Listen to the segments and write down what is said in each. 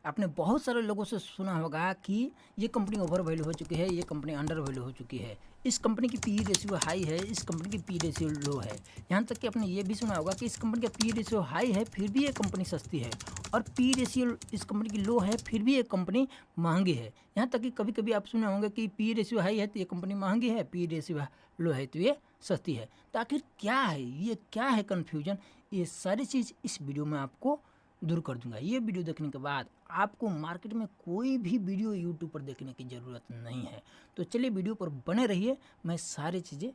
आपने बहुत सारे लोगों से सुना होगा कि ये कंपनी ओवर वैल्यू हो चुकी है, ये कंपनी अंडर वैल्यू हो चुकी है, इस कंपनी की पी रेशियो हाई है, इस कंपनी की पी रेशियो लो है। यहाँ तक कि आपने ये भी सुना होगा कि इस कंपनी का पी रेशियो हाई है फिर भी ये कंपनी सस्ती है, और पी रेशियो इस कंपनी की लो है फिर भी ये कंपनी महंगी है। यहाँ तक कि कभी कभी आप सुने होंगे कि पी रेशियो हाई है तो ये कंपनी महंगी है, पी रेशियो लो है तो ये सस्ती है। तो आखिर क्या है, ये क्या है कन्फ्यूजन, ये सारी चीज़ इस वीडियो में आपको दूर कर दूंगा। ये वीडियो देखने के बाद आपको मार्केट में कोई भी वीडियो यूट्यूब पर देखने की ज़रूरत नहीं है। तो चलिए वीडियो पर बने रहिए, मैं सारी चीज़ें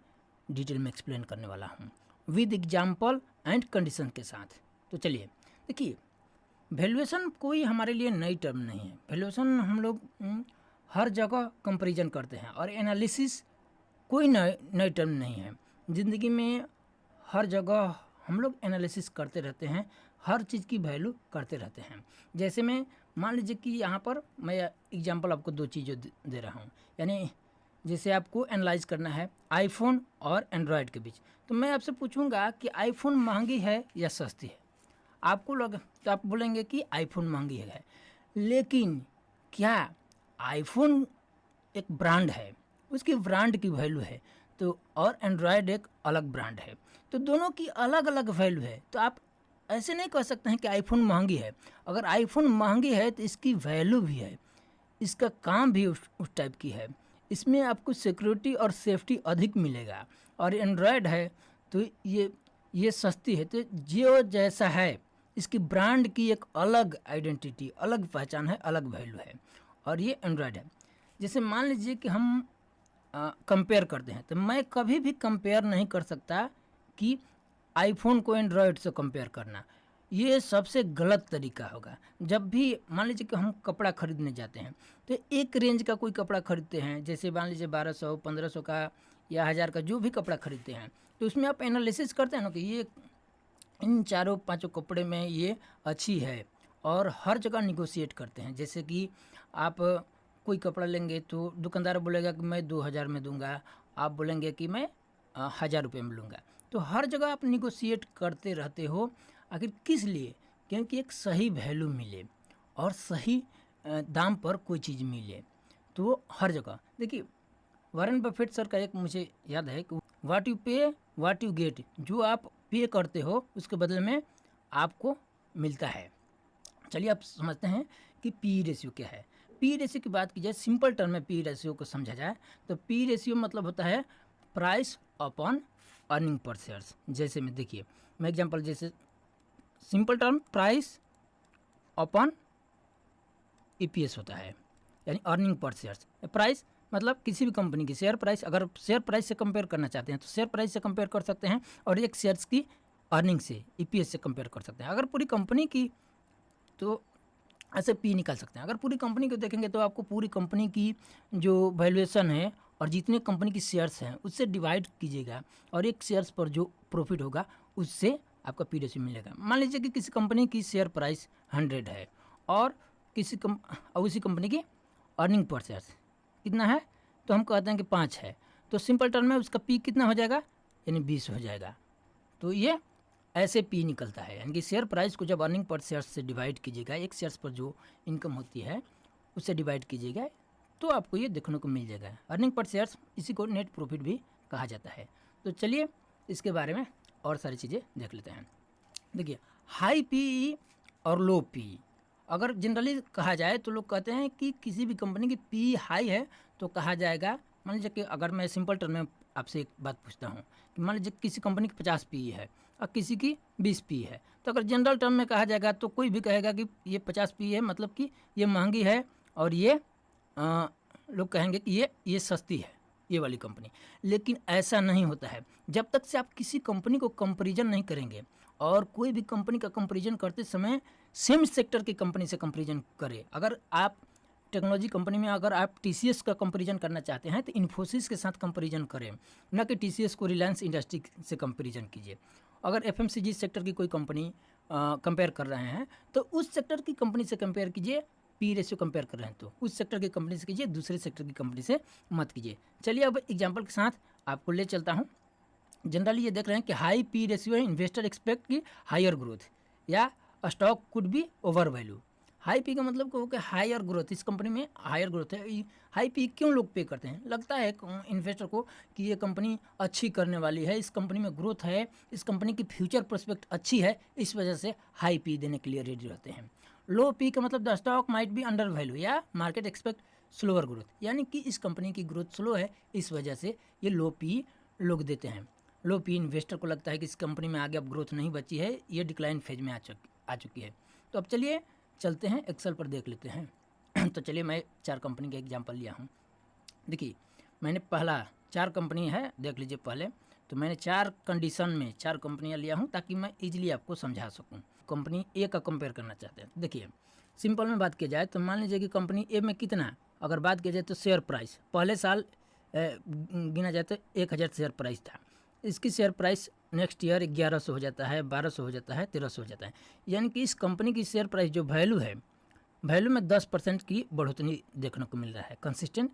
डिटेल में एक्सप्लेन करने वाला हूँ विद एग्जाम्पल एंड कंडीशन के साथ। तो चलिए देखिए, वैल्यूएशन कोई हमारे लिए नई टर्म नहीं है। वैल्यूएशन हम लोग हर जगह कंपैरिजन करते हैं, और एनालिसिस कोई नई टर्म नहीं है। ज़िंदगी में हर जगह हम लोग एनालिसिस करते रहते हैं, हर चीज़ की वैल्यू करते रहते हैं। जैसे मैं मान लीजिए कि यहाँ पर मैं एग्जांपल आपको दो चीज़ें दे रहा हूँ, यानी जैसे आपको एनालाइज करना है आईफोन और एंड्रॉयड के बीच, तो मैं आपसे पूछूंगा कि आईफोन महंगी है या सस्ती है। तो आप बोलेंगे कि आईफोन महंगी है, लेकिन क्या आईफोन एक ब्रांड है, उसकी ब्रांड की वैल्यू है, तो और एंड्रॉयड एक अलग ब्रांड है, तो दोनों की अलग अलग वैल्यू है। तो आप ऐसे नहीं कह सकते हैं कि आईफोन महंगी है। अगर आईफोन महंगी है तो इसकी वैल्यू भी है, इसका काम भी उस टाइप की है, इसमें आपको सिक्योरिटी और सेफ्टी अधिक मिलेगा। और एंड्रॉयड है तो ये सस्ती है, तो जो जैसा है इसकी ब्रांड की एक अलग आइडेंटिटी, अलग पहचान है, अलग वैल्यू है, और ये एंड्रॉयड है। जैसे मान लीजिए कि हम कंपेयर करते हैं, तो मैं कभी भी कंपेयर नहीं कर सकता कि आईफोन को एंड्रॉयड से कंपेयर करना, ये सबसे गलत तरीका होगा। जब भी मान लीजिए कि हम कपड़ा खरीदने जाते हैं, तो एक रेंज का कोई कपड़ा खरीदते हैं, जैसे मान लीजिए 1200 1500 का या 1000 का जो भी कपड़ा खरीदते हैं, तो उसमें आप एनालिसिस करते हैं ना कि ये इन चारों पांचों कपड़े में ये अच्छी है, और हर जगह निगोशिएट करते हैं। जैसे कि आप कोई कपड़ा लेंगे तो दुकानदार बोलेगा कि मैं 2000 में दूंगा, आप बोलेंगे कि मैं 1000 रुपये में लूँगा। तो हर जगह आप निगोशिएट करते रहते हो, आखिर किस लिए? क्योंकि एक सही वैल्यू मिले और सही दाम पर कोई चीज़ मिले। तो हर जगह देखिए, वॉरेन बफेट सर का एक मुझे याद है कि व्हाट यू पे व्हाट यू गेट, जो आप पे करते हो उसके बदले में आपको मिलता है। चलिए आप समझते हैं कि पी रेशियो क्या है। पी रेशियो की बात की जाए, सिंपल टर्म में पी रेशियो को समझा जाए तो पी रेशियो मतलब होता है price upon earning per shares. जैसे में देखिए, मैं एग्जांपल, जैसे simple term price upon EPS होता है, यानी अर्निंग पर शेयर्स। प्राइस मतलब किसी भी कंपनी की शेयर प्राइस, अगर शेयर प्राइस से कंपेयर करना चाहते हैं तो शेयर प्राइस से कंपेयर कर सकते हैं, और एक शेयर्स की अर्निंग से ईपीएस से कंपेयर कर सकते हैं। अगर पूरी कंपनी की तो ऐसे पी निकाल सकते हैं। अगर पूरी कंपनी को देखेंगे तो आपको पूरी कंपनी की जो वैल्यूएशन है और जितने कंपनी की शेयर्स हैं उससे डिवाइड कीजिएगा, और एक शेयर्स पर जो प्रॉफिट होगा उससे आपका पी रेशियो मिलेगा। मान लीजिए कि किसी कंपनी की शेयर प्राइस 100 है और उसी कंपनी की अर्निंग पर शेयर्स कितना है, तो हम कहते हैं कि 5 है, तो सिंपल टर्म में उसका पी कितना हो जाएगा, यानी 20 हो जाएगा। तो ये ऐसे पी निकलता है, यानी कि शेयर प्राइस को जब अर्निंग पर शेयर्स से डिवाइड कीजिएगा, एक शेयर्स पर जो इनकम होती है उससे डिवाइड कीजिएगा, तो आपको ये देखने को मिल जाएगा अर्निंग पर शेयर्स। इसी को नेट प्रॉफिट भी कहा जाता है। तो चलिए इसके बारे में और सारी चीज़ें देख लेते हैं। देखिए, हाई पी और लो पी, अगर जनरली कहा जाए तो लोग कहते हैं कि किसी भी कंपनी की पी हाई है तो कहा जाएगा, मान लीजिए कि अगर मैं सिंपल टर्म में आपसे एक बात पूछता हूँ कि मान लीजिए किसी कंपनी की 50 पी है और किसी की 20 पी है, तो अगर जनरल टर्म में कहा जाएगा तो कोई भी कहेगा कि ये 50 पी है मतलब कि ये महंगी है, और ये लोग कहेंगे कि ये सस्ती है, ये वाली कंपनी। लेकिन ऐसा नहीं होता है। जब तक से आप किसी कंपनी को कंपैरिजन नहीं करेंगे, और कोई भी कंपनी का कंपैरिजन करते समय सेम सेक्टर की कंपनी से कंपैरिजन करें। अगर आप टेक्नोलॉजी कंपनी में अगर आप टीसीएस का कंपैरिजन करना चाहते हैं तो इन्फोसिस के साथ कंपैरिजन करें, न कि टीसीएस को रिलायंस इंडस्ट्री से कंपैरिजन कीजिए। अगर एफएमसीजी सेक्टर की कोई कंपनी कंपेयर कर रहे हैं तो उस सेक्टर की कंपनी से कंपेयर कीजिए। पी रेशियो कंपेयर कर रहे हैं तो उस सेक्टर की कंपनी से कीजिए, दूसरे सेक्टर की कंपनी से मत कीजिए। चलिए अब एग्जाम्पल के साथ आपको ले चलता हूँ। जनरली ये देख रहे हैं कि हाई पी रेशियो है, इन्वेस्टर एक्सपेक्ट की हायर ग्रोथ, या stock could be over value. High P का मतलब हो कि हायर ग्रोथ, इस कंपनी में हायर ग्रोथ है। हाई पी क्यों लोग पे करते हैं? लगता है इन्वेस्टर को कि ये कंपनी अच्छी करने वाली है, इस कंपनी में ग्रोथ है, इस कंपनी की फ्यूचर प्रोस्पेक्ट अच्छी है, इस वजह से हाई पी देने के लिए रेडी रहते हैं। लो पी का मतलब the stock might be under value या मार्केट एक्सपेक्ट स्लोअर ग्रोथ, यानी कि इस कंपनी की ग्रोथ स्लो है, इस वजह से ये लो पी लोग देते हैं। लो पी इन्वेस्टर को लगता है कि इस कंपनी में आगे अब ग्रोथ नहीं बची है, ये डिक्लाइन फेज में आ चुकी है। तो अब चलिए चलते हैं एक्सेल पर देख लेते हैं। तो चलिए मैं 4 कंपनी का एग्जांपल लिया हूँ। देखिए मैंने पहला 4 कंपनी है, देख लीजिए पहले। तो मैंने 4 कंडीशन में 4 कंपनियाँ लिया हूँ ताकि मैं इजीली आपको समझा सकूँ। कंपनी ए का कंपेयर करना चाहते हैं। देखिए सिंपल में बात की जाए तो मान लीजिए कि कंपनी ए में कितना, अगर बात की जाए तो शेयर प्राइस पहले साल गिना जाए तो 1000 शेयर प्राइस था। इसकी शेयर प्राइस नेक्स्ट ईयर 1100 हो जाता है, 1200 हो जाता है, 1300 हो जाता है। यानी कि इस कंपनी की शेयर प्राइस जो वैल्यू है, वैल्यू में 10% की बढ़ोतरी देखने को मिल रहा है, कंसिस्टेंट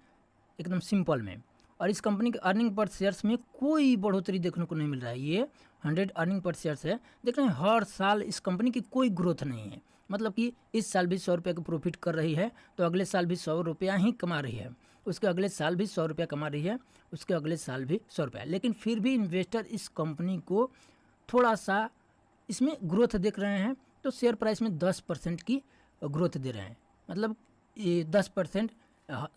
एकदम सिंपल में। और इस कंपनी के अर्निंग पर शेयर्स में कोई बढ़ोतरी देखने को नहीं मिल रहा है। ये 100 अर्निंग पर शेयर्स है। देख रहे हैं हर साल इस कंपनी की कोई ग्रोथ नहीं है, मतलब कि इस साल भी 100 रुपये का प्रॉफिट कर रही है तो अगले साल भी 100 रुपया ही कमा रही है, उसके अगले साल भी 100 रुपया कमा रही है, उसके अगले साल भी 100 रुपया। लेकिन फिर भी इन्वेस्टर इस कंपनी को थोड़ा सा इसमें ग्रोथ देख रहे हैं, तो शेयर प्राइस में 10% की ग्रोथ दे रहे हैं। मतलब ये 10%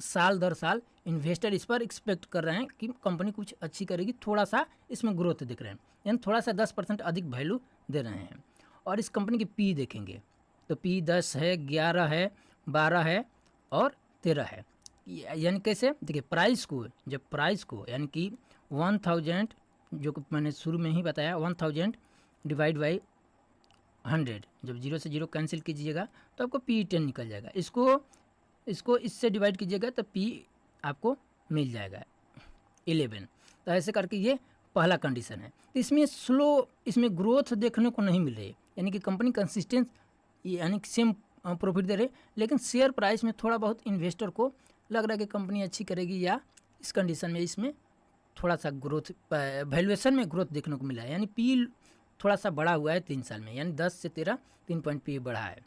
साल दर साल इन्वेस्टर इस पर एक्सपेक्ट कर रहे हैं कि कंपनी कुछ अच्छी करेगी, थोड़ा सा इसमें ग्रोथ दिख रहे हैं, यानी थोड़ा सा 10% अधिक वैल्यू दे रहे हैं। और इस कंपनी की पी देखेंगे तो पी 10 है, 11 है, 12 है और 13 है। यानी कैसे? देखिए प्राइस को, जब प्राइस को यानी कि 1000, जो कि मैंने शुरू में ही बताया, 1000 डिवाइड बाई 100, जब 0 से 0 कैंसिल कीजिएगा तो आपको पी 10 निकल जाएगा। इसको इससे डिवाइड कीजिएगा तो पी आपको मिल जाएगा 11। तो ऐसे करके ये पहला कंडीशन है। तो इसमें इसमें ग्रोथ देखने को नहीं मिल रही है, यानी कि कंपनी कंसिस्टेंट यानी कि सेम प्रॉफिट दे रहे, लेकिन शेयर प्राइस में थोड़ा बहुत इन्वेस्टर को लग रहा है कि कंपनी अच्छी करेगी, या इस कंडीशन में इसमें थोड़ा सा ग्रोथ वैल्यूएशन में ग्रोथ देखने को मिला है। यानी पी थोड़ा सा बढ़ा हुआ है 3 साल में, यानी 10 से 13 3 पॉइंट पी बढ़ा है।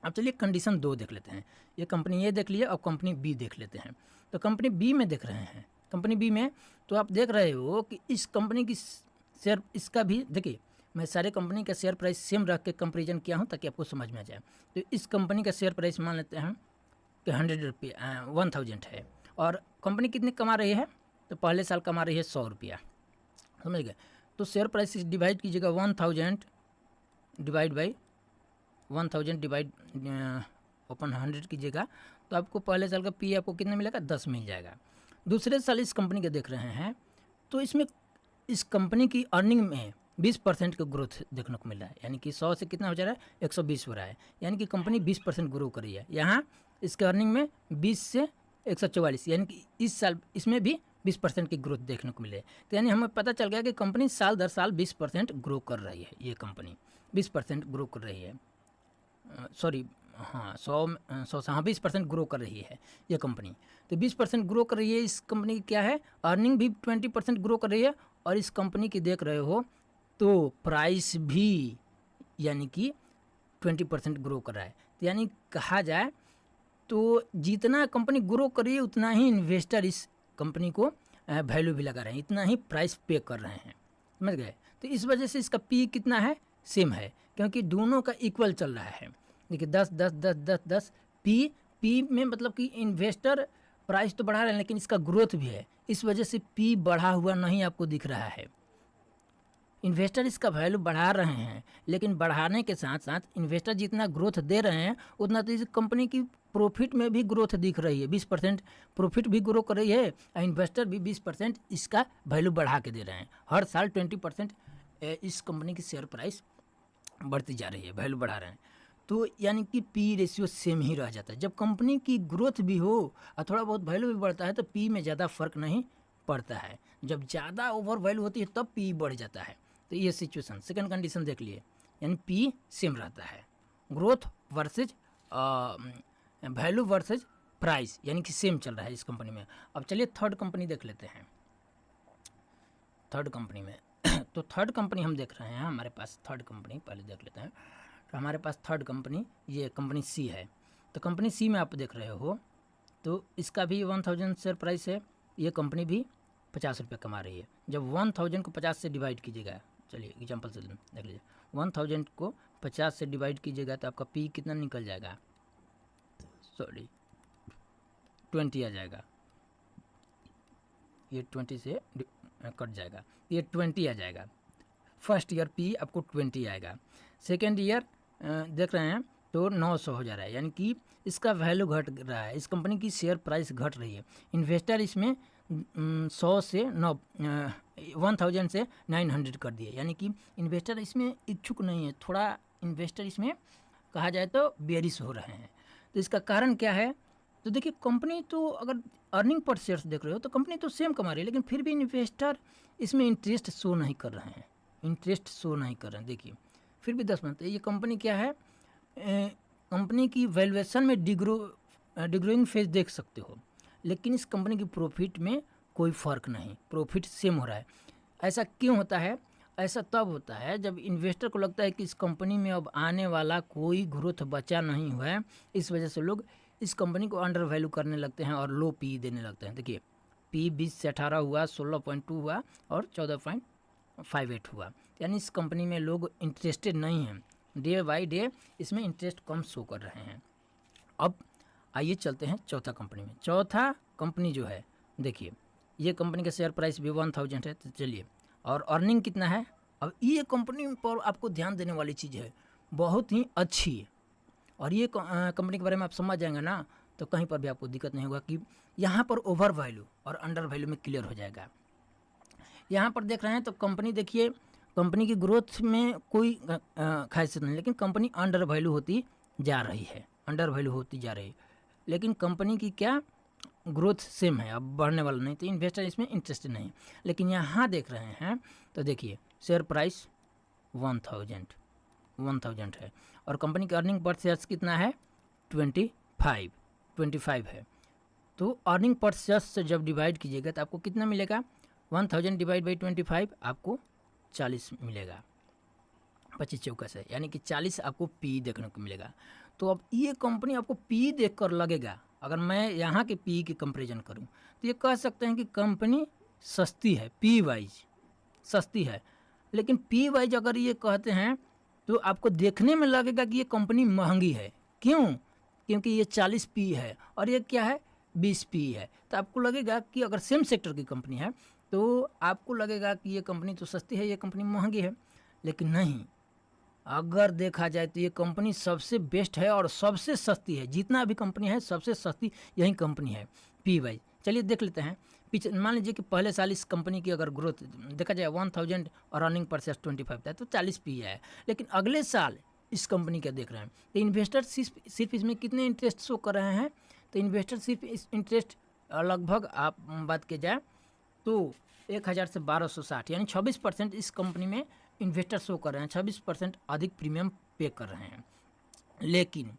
अब चलिए कंडीशन 2 देख लेते हैं। ये कंपनी ए देख लिए, और कंपनी बी देख लेते हैं। तो कंपनी बी में देख रहे हैं, कंपनी बी में तो आप देख रहे हो कि इस कंपनी की शेयर, इसका भी देखिए मैं सारे कंपनी का शेयर प्राइस सेम रख के कंपेरिजन किया हूँ ताकि आपको समझ में आ जाए। तो इस कंपनी का शेयर प्राइस मान लेते हैं कि 1000 है, और कंपनी कितने कमा रही है? तो पहले साल कमा रही है 100 रुपया, समझ गए? तो शेयर प्राइस डिवाइड कीजिएगा 1000 डिवाइड बाई 1000 डिवाइड ओपन 100 कीजिएगा तो आपको पहले साल का पी आपको कितना मिलेगा? 10 मिल जाएगा। दूसरे साल इस कंपनी के देख रहे हैं तो इसमें इस कंपनी की अर्निंग में 20% का ग्रोथ देखने को मिल रहा है, यानी कि 100 से कितना हो जा रहा है? 120 हो रहा है, यानी कि कंपनी 20% ग्रो कर रही है। यहाँ इसके अर्निंग में 20 से 144, यानी कि इस साल इसमें भी 20% की ग्रोथ देखने को मिले। तो यानी हमें पता चल गया कि कंपनी साल दर साल 20% ग्रो कर रही है। ये कंपनी 20% ग्रो कर रही है, सॉरी हाँ 20% ग्रो कर रही है ये कंपनी। तो 20% ग्रो कर रही है इस कंपनी की, क्या है? अर्निंग भी 20% ग्रो कर रही है, और इस कंपनी की देख रहे हो तो प्राइस भी यानी कि 20% ग्रो कर रहा है। तो यानी कहा जाए तो जितना कंपनी ग्रो कर रही है उतना ही इन्वेस्टर इस कंपनी को वैल्यू भी लगा रहे हैं, इतना ही प्राइस पे कर रहे हैं, समझ गए? तो इस वजह से इसका पी कितना है? सेम है, क्योंकि दोनों का इक्वल चल रहा है। देखिए 10 10 10 10 10 पी में मतलब कि इन्वेस्टर प्राइस तो बढ़ा रहे हैं लेकिन इसका ग्रोथ भी है, इस वजह से पी बढ़ा हुआ नहीं आपको दिख रहा है। इन्वेस्टर इसका वैल्यू बढ़ा रहे हैं, लेकिन बढ़ाने के साथ साथ इन्वेस्टर जितना ग्रोथ दे रहे हैं उतना तो इस कंपनी की प्रॉफिट में भी ग्रोथ दिख रही है। 20% प्रॉफिट भी ग्रो कर रही है, और इन्वेस्टर भी 20% इसका वैल्यू बढ़ा के दे रहे हैं। हर साल 20% इस कंपनी की शेयर प्राइस बढ़ती जा रही है, वैल्यू बढ़ा रहे हैं। तो यानी कि पी रेशियो सेम ही रह जाता है। जब कंपनी की ग्रोथ भी हो और थोड़ा बहुत वैल्यू भी बढ़ता है तो पी में ज़्यादा फर्क नहीं पड़ता है। जब ज़्यादा ओवर वैल्यू होती है तब पी बढ़ जाता है। तो ये सिचुएशन, सेकंड कंडीशन देख लिए, यानी पी सेम रहता है, growth versus value versus price, यानी कि सेम चल रहा है इस कंपनी में। अब चलिए थर्ड कंपनी देख लेते हैं। थर्ड कंपनी में तो थर्ड कंपनी हम देख रहे हैं, हमारे पास थर्ड कंपनी पहले देख लेते हैं। हमारे पास थर्ड कंपनी ये कंपनी सी है। तो कंपनी सी में आप देख रहे हो तो इसका भी 1000 शेयर प्राइस है, ये कंपनी भी 50 रुपये कमा रही है। जब 1000 को 50 से डिवाइड कीजिएगा, चलिए एग्जांपल से देख लीजिए, 1000 को 50 से डिवाइड कीजिएगा तो आपका पी कितना निकल जाएगा, सॉरी 20 आ जाएगा, ये 20 से कट जाएगा, ये 20 आ जाएगा। फर्स्ट ईयर पी आपको 20 आएगा, सेकेंड ईयर देख रहे हैं तो 900 हो जा रहा है, यानी कि इसका वैल्यू घट रहा है, इस कंपनी की शेयर प्राइस घट रही है। इन्वेस्टर इसमें 1000 से 900 कर दिए, यानी कि इन्वेस्टर इसमें इच्छुक नहीं है, थोड़ा इन्वेस्टर इसमें कहा जाए तो बेरिश हो रहे हैं। तो इसका कारण क्या है, तो देखिए कंपनी तो अगर अर्निंग पर शेयर्स देख रहे हो तो कंपनी तो सेम कमा रही है, लेकिन फिर भी इन्वेस्टर इसमें इंटरेस्ट शो नहीं कर रहे हैं, इंटरेस्ट शो नहीं कर रहे हैं। देखिए फिर भी 10 मंथ, ये कंपनी क्या है, कंपनी की वैल्यूएशन में डिग्रोइंग फेज देख सकते हो, लेकिन इस कंपनी की प्रॉफिट में कोई फ़र्क नहीं, प्रॉफिट सेम हो रहा है। ऐसा क्यों होता है, ऐसा तब होता है जब इन्वेस्टर को लगता है कि इस कंपनी में अब आने वाला कोई ग्रोथ बचा नहीं हुआ है, इस वजह से लोग इस कंपनी को अंडर वैल्यू करने लगते हैं और लो पी देने लगते हैं। देखिए पी 20 से 18 हुआ, 16.2 हुआ और 14.58 हुआ, यानी इस कंपनी में लोग इंटरेस्टेड नहीं हैं, डे बाई डे इसमें इंटरेस्ट कम शो कर रहे हैं। अब आइए चलते हैं चौथा कंपनी में। चौथा कंपनी जो है, देखिए ये कंपनी का शेयर प्राइस भी 1000 है, तो चलिए, और अर्निंग कितना है। अब ये कंपनी पर आपको ध्यान देने वाली चीज़ है, बहुत ही अच्छी है, और ये कंपनी के बारे में आप समझ जाएंगे ना तो कहीं पर भी आपको दिक्कत नहीं होगा कि यहाँ पर ओवर वैल्यू और अंडर वैल्यू में क्लियर हो जाएगा। यहाँ पर देख रहे हैं तो कंपनी, देखिए कंपनी की ग्रोथ में कोई खासियत नहीं, लेकिन कंपनी अंडर वैल्यू होती जा रही है, अंडर वैल्यू होती जा रही है, लेकिन कंपनी की क्या ग्रोथ सेम है, अब बढ़ने वाला नहीं, तो इन्वेस्टर इसमें इंटरेस्टेड नहीं। लेकिन यहाँ देख रहे हैं तो देखिए शेयर प्राइस 1000 है, और कंपनी की अर्निंग पर शेयर्स कितना है, 25 है। तो अर्निंग पर शेयर्स से जब डिवाइड कीजिएगा तो आपको कितना मिलेगा, 1000 डिवाइड बाई 25 आपको 40 मिलेगा, 25 चौका से, यानी कि 40 आपको पी देखने को मिलेगा। तो अब ये कंपनी आपको पी देख कर लगेगा, अगर मैं यहाँ के पी की कंपेरिजन करूँ तो ये कह सकते हैं कि कंपनी सस्ती है, पी वाइज सस्ती है, लेकिन पी वाइज अगर ये कहते हैं तो आपको देखने में लगेगा कि ये कंपनी महंगी है। क्यों, क्योंकि ये 40 पी है और ये क्या है 20 पी है, तो आपको लगेगा कि अगर सेम सेक्टर की कंपनी है तो आपको लगेगा कि ये कंपनी तो सस्ती है, ये कंपनी महंगी है, लेकिन नहीं, अगर देखा जाए तो ये कंपनी सबसे बेस्ट है और सबसे सस्ती है, जितना भी कंपनी है सबसे सस्ती यही कंपनी है पी वाई। चलिए देख लेते हैं, पीछे मान लीजिए कि पहले साल इस कंपनी की अगर ग्रोथ देखा जाए 1000 और अर्निंग पर शेयर 25 था, तो 40 पी है, लेकिन अगले साल इस कंपनी का देख रहे हैं तो इन्वेस्टर सिर्फ इसमें कितने इंटरेस्ट शो कर रहे हैं, तो इन्वेस्टर सिर्फ इस इंटरेस्ट लगभग आप बात की जाए तो 1000 से 1260, यानी 26% इस कंपनी में इन्वेस्टर शो कर रहे हैं, 26% अधिक प्रीमियम पे कर रहे हैं। लेकिन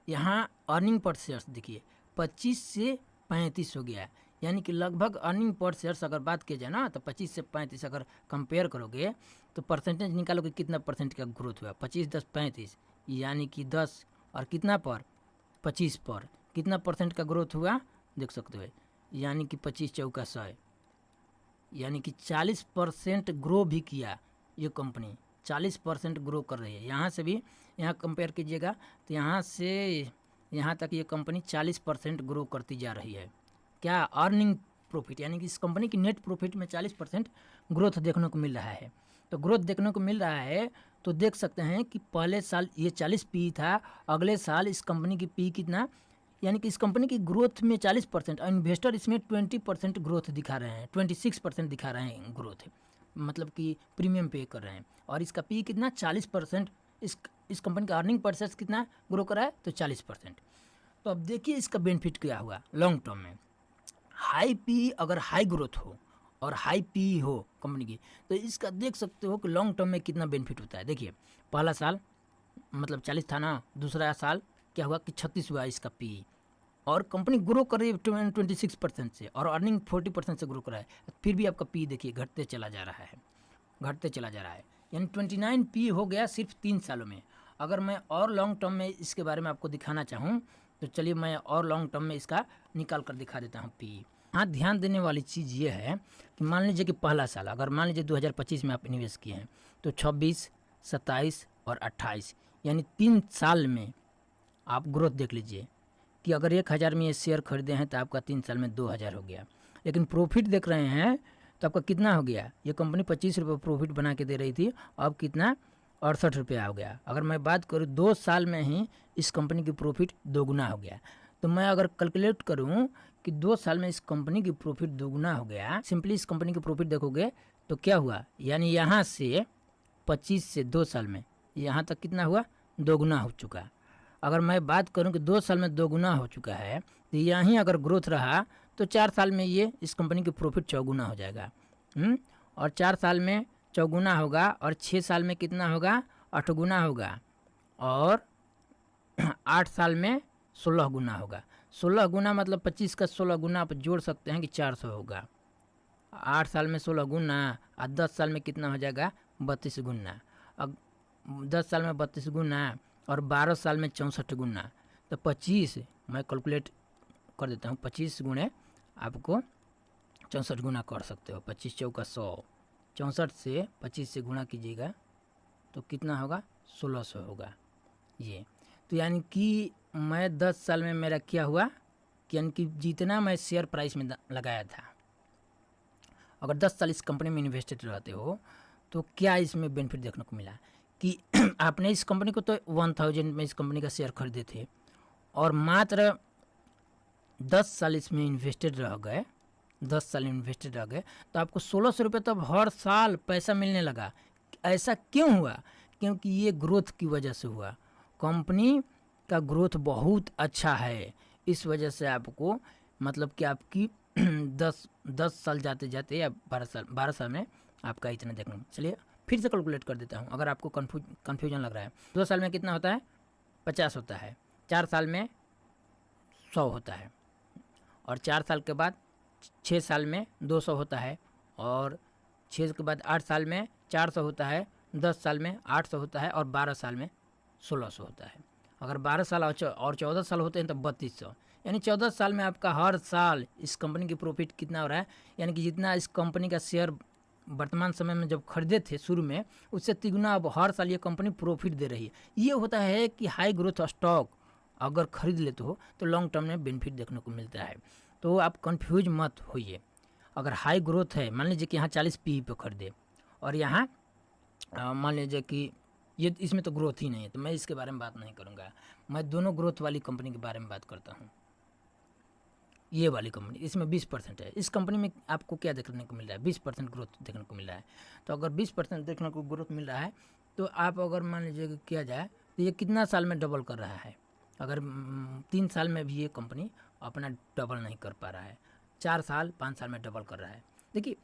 यहाँ अर्निंग पर शेयर्स देखिए 25 से 35 हो गया है, यानी कि लगभग अर्निंग पर शेयर्स अगर बात की जाए ना तो 25 से 35 अगर कंपेयर करोगे तो परसेंटेज निकालोगे कितना परसेंट का ग्रोथ हुआ, 25 10 35, यानी कि 10 और कितना पर 25 पर कितना परसेंट का ग्रोथ हुआ देख सकते हो, यानी कि 25 चौका 100, यानी कि 40% ग्रो भी किया ये कंपनी, 40% ग्रो कर रही है। यहाँ से भी यहाँ कंपेयर कीजिएगा तो यहाँ से यहाँ तक ये कंपनी 40% ग्रो करती जा रही है। क्या अर्निंग प्रॉफिट, यानी कि इस कंपनी की नेट प्रॉफिट में 40% ग्रोथ देखने को मिल रहा है। तो ग्रोथ देखने को मिल रहा है तो देख सकते हैं कि पहले साल ये 40 पी था, अगले साल इस कंपनी की पी कितना, यानी कि इस कंपनी की ग्रोथ में 40% और इन्वेस्टर इसमें 20% ग्रोथ दिखा रहे हैं, 26% दिखा रहे हैं ग्रोथ, मतलब कि प्रीमियम पे कर रहे हैं, और इसका पी कितना 40%, इस कंपनी का अर्निंग पर शेयर कितना ग्रो करा है तो 40%। तो अब देखिए इसका बेनिफिट क्या हुआ लॉन्ग टर्म में, हाई पी अगर हाई ग्रोथ हो और हाई पी हो कंपनी की तो इसका देख सकते हो कि लॉन्ग टर्म में कितना बेनिफिट होता है। देखिए पहला साल मतलब 40 था ना, दूसरा साल क्या हुआ कि 36 हुआ इसका पी, और कंपनी ग्रो कर रही है 26% से और अर्निंग 40% से ग्रो कर रहा है, फिर भी आपका पी देखिए घटते चला जा रहा है, घटते चला जा रहा है, यानी 29 पी हो गया सिर्फ 3 सालों में। अगर मैं और लॉन्ग टर्म में इसके बारे में आपको दिखाना चाहूँ तो चलिए मैं और लॉन्ग टर्म में इसका निकाल कर दिखा देता हूँ पी। हाँ, ध्यान देने वाली चीज़ ये है कि मान लीजिए कि पहला साल, अगर मान लीजिए 2025 में आप इन्वेस्ट किए हैं तो 26, 27 और 28 यानी 3 साल में आप ग्रोथ देख लीजिए कि अगर 1000 में ये शेयर खरीदे हैं तो आपका 3 साल में 2000 हो गया। लेकिन प्रॉफिट देख रहे हैं तो आपका कितना हो गया, ये कंपनी 25 रुपये प्रॉफिट बना के दे रही थी, अब कितना 68 रुपये हो गया। अगर मैं बात करूँ 2 साल में ही इस कंपनी की प्रॉफिट दोगुना हो गया। तो मैं अगर कैलकुलेट करूँ कि 2 साल में इस कंपनी की प्रॉफिट दोगुना हो गया, सिंपली इस कंपनी की प्रॉफिट देखोगे तो क्या हुआ, यानी यहाँ से 25 से 2 साल में यहाँ तक कितना हुआ, दोगुना हो चुका। अगर मैं बात करूं कि 2 साल में दोगुना हो चुका है तो यहीं अगर ग्रोथ रहा तो 4 साल में ये इस कंपनी की प्रॉफिट चौगुना हो जाएगा। और 4 साल में चौगुना होगा और 6 साल में कितना होगा, 8 गुना होगा और 8 साल में 16 गुना होगा। 16 गुना मतलब 25 का 16 गुना आप जोड़ सकते हैं कि 400 होगा। 8 साल में 16 गुना और 10 साल में कितना हो जाएगा, 32 गुना। अब 10 साल में 32 गुना और 12 साल में 64 गुना, तो 25 मैं कैलकुलेट कर देता हूँ, 25 गुणे आपको 64 गुना कर सकते हो। 25 चौका 100, 64 से 25 से गुणा कीजिएगा तो कितना होगा, 1600 होगा ये। तो यानी कि मैं 10 साल में मेरा क्या हुआ कि यानी कि जितना मैं शेयर प्राइस में लगाया था, अगर 10 साल इस कंपनी में इन्वेस्टेड रहते हो तो क्या इसमें बेनिफिट देखने को मिला कि आपने इस कंपनी को तो 1000 में इस कंपनी का शेयर खरीदे थे और मात्र 10 साल इसमें इन्वेस्टेड रह गए, 10 साल इन्वेस्टेड रह गए तो आपको 1600 रुपये तो हर साल पैसा मिलने लगा। ऐसा क्यों हुआ, क्योंकि ये ग्रोथ की वजह से हुआ। कंपनी का ग्रोथ बहुत अच्छा है, इस वजह से आपको मतलब कि आपकी 10 साल जाते जाते या 12 साल में आपका इतना देखना। चलिए फिर से कैलकुलेट कर देता हूँ अगर आपको कन्फ्यूजन लग रहा है। 2 साल में कितना होता है, 50 होता है, 4 साल में 100 होता है और 4 साल के बाद 6 साल में 200 होता है और 6 के बाद 8 साल में 400 होता है, 10 साल में 800 होता है और 12 साल में 1600 होता है। अगर 12 साल और 14 साल होते हैं तो 3200, यानी 14 साल में आपका हर साल इस कंपनी की प्रॉफिट कितना हो रहा है, यानी कि जितना इस कंपनी का शेयर वर्तमान समय में जब खरीदे थे शुरू में उससे तिगुना अब हर साल ये कंपनी प्रॉफिट दे रही है। ये होता है कि हाई ग्रोथ स्टॉक अगर खरीद लेते हो तो लॉन्ग टर्म में बेनिफिट देखने को मिलता है। तो आप कंफ्यूज मत होइए। अगर हाई ग्रोथ है, मान लीजिए कि यहाँ 40 पी पे खरीदे और यहाँ मान लीजिए कि ये इसमें तो ग्रोथ ही नहीं है, तो मैं इसके बारे में बात नहीं करूँगा। मैं दोनों ग्रोथ वाली कंपनी के बारे में बात करता हूँ। ये वाली कंपनी, इसमें 20% है। इस कंपनी में आपको क्या देखने को मिल रहा है, 20% ग्रोथ देखने को मिल रहा है। तो अगर 20% देखने को ग्रोथ मिल रहा है तो आप अगर मान लीजिए कि किया जाए तो ये कितना साल में डबल कर रहा है। अगर 3 साल में भी ये कंपनी अपना डबल नहीं कर पा रहा है, 4 साल 5 साल में डबल कर रहा है। देखिए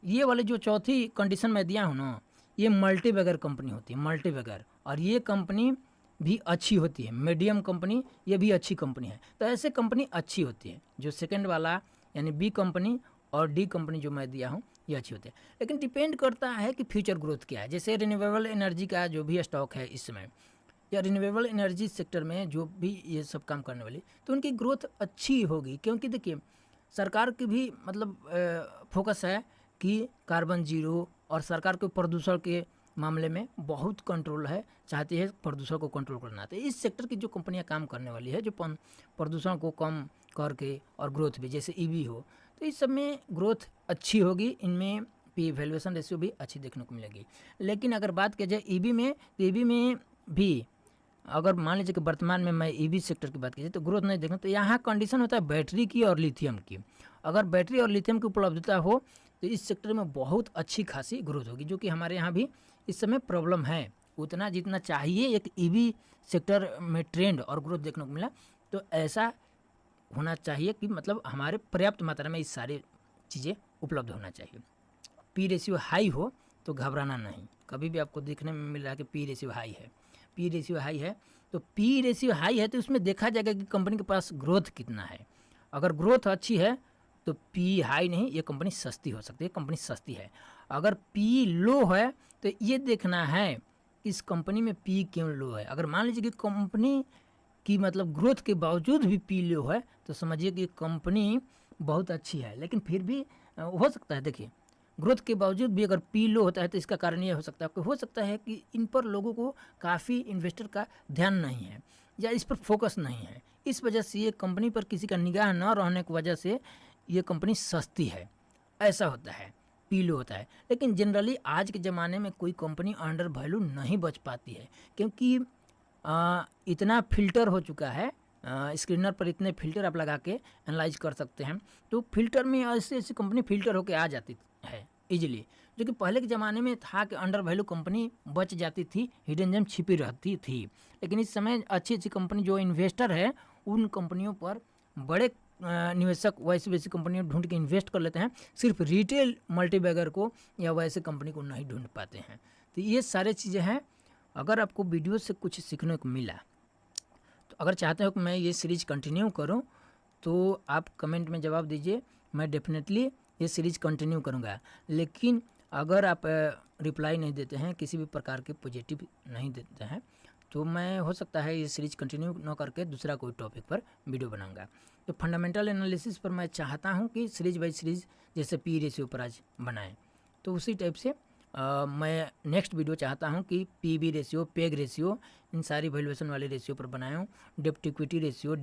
ये वाली जो चौथी कंडीशन मैं दिया हूँ ना, ये मल्टीबैगर कंपनी होती है, मल्टीबैगर, और ये कंपनी भी अच्छी होती है। मीडियम कंपनी ये भी अच्छी कंपनी है। तो ऐसे कंपनी अच्छी होती है। जो सेकंड वाला यानी बी कंपनी और डी कंपनी जो मैं दिया हूँ ये अच्छी होती है। लेकिन डिपेंड करता है कि फ्यूचर ग्रोथ क्या है। जैसे रिन्यूएबल एनर्जी का जो भी स्टॉक है इस समय, या रिन्यूएबल एनर्जी सेक्टर में जो भी ये सब काम करने वाली, तो उनकी ग्रोथ अच्छी होगी। क्योंकि देखिए सरकार की भी मतलब फोकस है कि कार्बन जीरो, और सरकार के प्रदूषण के मामले में बहुत कंट्रोल है, चाहती है प्रदूषण को कंट्रोल करना। तो इस सेक्टर की जो कंपनियां काम करने वाली है जो प्रदूषण को कम करके और ग्रोथ भी, जैसे ईवी हो, तो इस सब में ग्रोथ अच्छी होगी। इनमें पी वैल्यूएशन रेशियो भी अच्छी देखने को मिलेगी। लेकिन अगर बात की जाए ईवी में, तो ईवी में भी अगर मान लीजिए कि वर्तमान में मैं ईवी सेक्टर की बात कीजिए तो ग्रोथ नहीं देखना। तो यहाँ कंडीशन होता है बैटरी की और लिथियम की। अगर बैटरी और लिथियम की उपलब्धता हो तो इस सेक्टर में बहुत अच्छी खासी ग्रोथ होगी, जो कि हमारे यहाँ भी इस समय प्रॉब्लम है। उतना जितना चाहिए एक ईवी सेक्टर में ट्रेंड और ग्रोथ देखने को मिला, तो ऐसा होना चाहिए कि मतलब हमारे पर्याप्त मात्रा में इस सारी चीज़ें उपलब्ध होना चाहिए। पी रेशियो हाई हो तो घबराना नहीं। कभी भी आपको देखने में मिल रहा है कि पी रेशियो हाई है, पी रेशियो हाई है, तो पी रेशियो हाई है तो उसमें देखा जाएगा कि कंपनी के पास ग्रोथ कितना है। अगर ग्रोथ अच्छी है तो पी हाई नहीं, ये कंपनी सस्ती हो सकती है, कंपनी सस्ती है। अगर पी लो है तो ये देखना है कि इस कंपनी में पी क्यों लो है। अगर मान लीजिए कि कंपनी की मतलब ग्रोथ के बावजूद भी पी लो है तो समझिए कि कंपनी बहुत अच्छी है। लेकिन फिर भी हो सकता है, देखिए ग्रोथ के बावजूद भी अगर पी लो होता है तो इसका कारण ये हो सकता है कि हो सकता है कि इन पर लोगों को काफ़ी इन्वेस्टर का ध्यान नहीं है या इस पर फोकस नहीं है। इस वजह से ये कंपनी पर किसी का निगाह न रहने की वजह से ये कंपनी सस्ती है, ऐसा होता है, पी लो होता है। लेकिन जनरली आज के ज़माने में कोई कंपनी अंडर वैल्यू नहीं बच पाती है, क्योंकि इतना फिल्टर हो चुका है। स्क्रीनर पर इतने फिल्टर आप लगा के एनालाइज कर सकते हैं, तो फिल्टर में ऐसी ऐसी कंपनी फिल्टर होकर आ जाती है इजीली, जो कि पहले के ज़माने में था कि अंडर वैल्यू कंपनी बच जाती थी, हिडन जेम छिपी रहती थी। लेकिन इस समय अच्छी अच्छी कंपनी जो इन्वेस्टर है उन कंपनियों पर बड़े निवेशक वैसी वैसी कंपनियों ढूंढ के इन्वेस्ट कर लेते हैं, सिर्फ रिटेल मल्टीबैगर को या वैसे कंपनी को नहीं ढूंढ पाते हैं। तो ये सारे चीज़ें हैं। अगर आपको वीडियो से कुछ सीखने को मिला तो अगर चाहते हो कि मैं ये सीरीज़ कंटिन्यू करूं तो आप कमेंट में जवाब दीजिए, मैं डेफिनेटली ये सीरीज़ कंटिन्यू करूंगा। लेकिन अगर आप रिप्लाई नहीं देते हैं, किसी भी प्रकार के पॉजिटिव नहीं देते हैं, तो मैं हो सकता है ये सीरीज़ कंटिन्यू न करके दूसरा कोई टॉपिक पर वीडियो बनाऊंगा। तो फंडामेंटल एनालिसिस पर मैं चाहता हूं कि सीरीज़ बाई सीरीज़ जैसे पी रेशियो पर आज बनाएं, तो उसी टाइप से मैं नेक्स्ट वीडियो चाहता हूं कि पीबी रेशियो, पेग रेशियो, इन सारी वैल्यूएशन वाले रेशियो पर बनाऊं। डेब्ट इक्विटी रेशियो,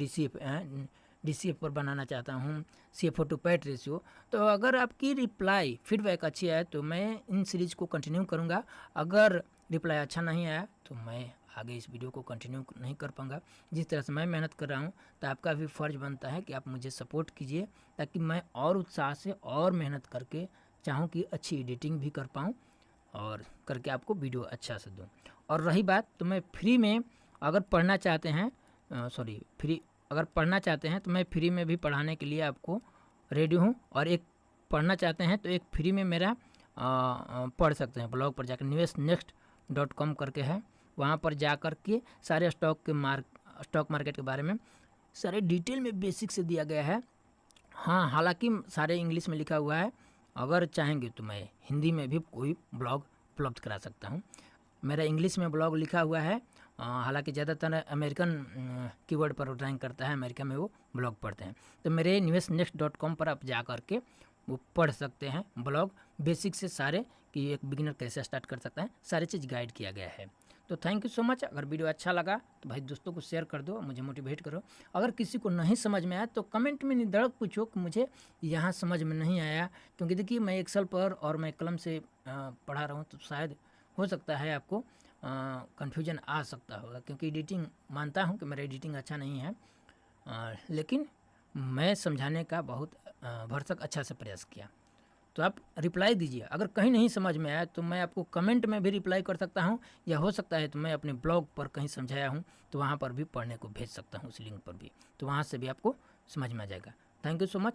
डीसीएफ पर बनाना चाहता हूं, सीएफओ टू पैट रेशियो। तो अगर आपकी रिप्लाई फीडबैक अच्छी आए तो मैं इन सीरीज़ को कंटिन्यू करूंगा। अगर रिप्लाई अच्छा नहीं आया तो मैं आगे इस वीडियो को कंटिन्यू नहीं कर पाऊँगा। जिस तरह से मैं मेहनत कर रहा हूँ तो आपका भी फ़र्ज़ बनता है कि आप मुझे सपोर्ट कीजिए, ताकि मैं और उत्साह से और मेहनत करके चाहूँ कि अच्छी एडिटिंग भी कर पाऊँ और करके आपको वीडियो अच्छा से दूँ। और रही बात, तो मैं फ्री में अगर पढ़ना चाहते हैं अगर पढ़ना चाहते हैं तो मैं फ्री में भी पढ़ाने के लिए आपको रेडी हूँ। और एक पढ़ना चाहते हैं तो एक फ्री में मेरा पढ़ सकते हैं, ब्लॉग पर जाकर nivesnext.com करके है, वहाँ पर जा कर के सारे स्टॉक मार्केट के बारे में सारे डिटेल में बेसिक से दिया गया है। हाँ, हालांकि सारे इंग्लिश में लिखा हुआ है, अगर चाहेंगे तो मैं हिंदी में भी कोई ब्लॉग उपलब्ध करा सकता हूँ। मेरा इंग्लिश में ब्लॉग लिखा हुआ है, हालांकि ज़्यादातर अमेरिकन कीवर्ड पर रैंक करता है, अमेरिका में वो ब्लॉग पढ़ते हैं। तो मेरे nivesnext.com पर आप जा कर के वो पढ़ सकते हैं ब्लॉग, बेसिक से सारे कि एक बिगिनर कैसे स्टार्ट कर सकता है, सारी चीज़ गाइड किया गया है। तो थैंक यू सो मच। अगर वीडियो अच्छा लगा तो भाई दोस्तों को शेयर कर दो, मुझे मोटिवेट करो। अगर किसी को नहीं समझ में आया तो कमेंट में निधड़क पूछो कि मुझे यहाँ समझ में नहीं आया, क्योंकि देखिए मैं एक्सेल पर और मैं कलम से पढ़ा रहा हूँ, तो शायद हो सकता है आपको कन्फ्यूजन आ सकता होगा, क्योंकि एडिटिंग मानता हूँ कि मेरा एडिटिंग अच्छा नहीं है, लेकिन मैं समझाने का बहुत भरसक अच्छा से प्रयास किया। तो आप रिप्लाई दीजिए। अगर कहीं नहीं समझ में आया तो मैं आपको कमेंट में भी रिप्लाई कर सकता हूं, या हो सकता है तो मैं अपने ब्लॉग पर कहीं समझाया हूं तो वहां पर भी पढ़ने को भेज सकता हूं, उस लिंक पर भी, तो वहां से भी आपको समझ में आ जाएगा। Thank you so much.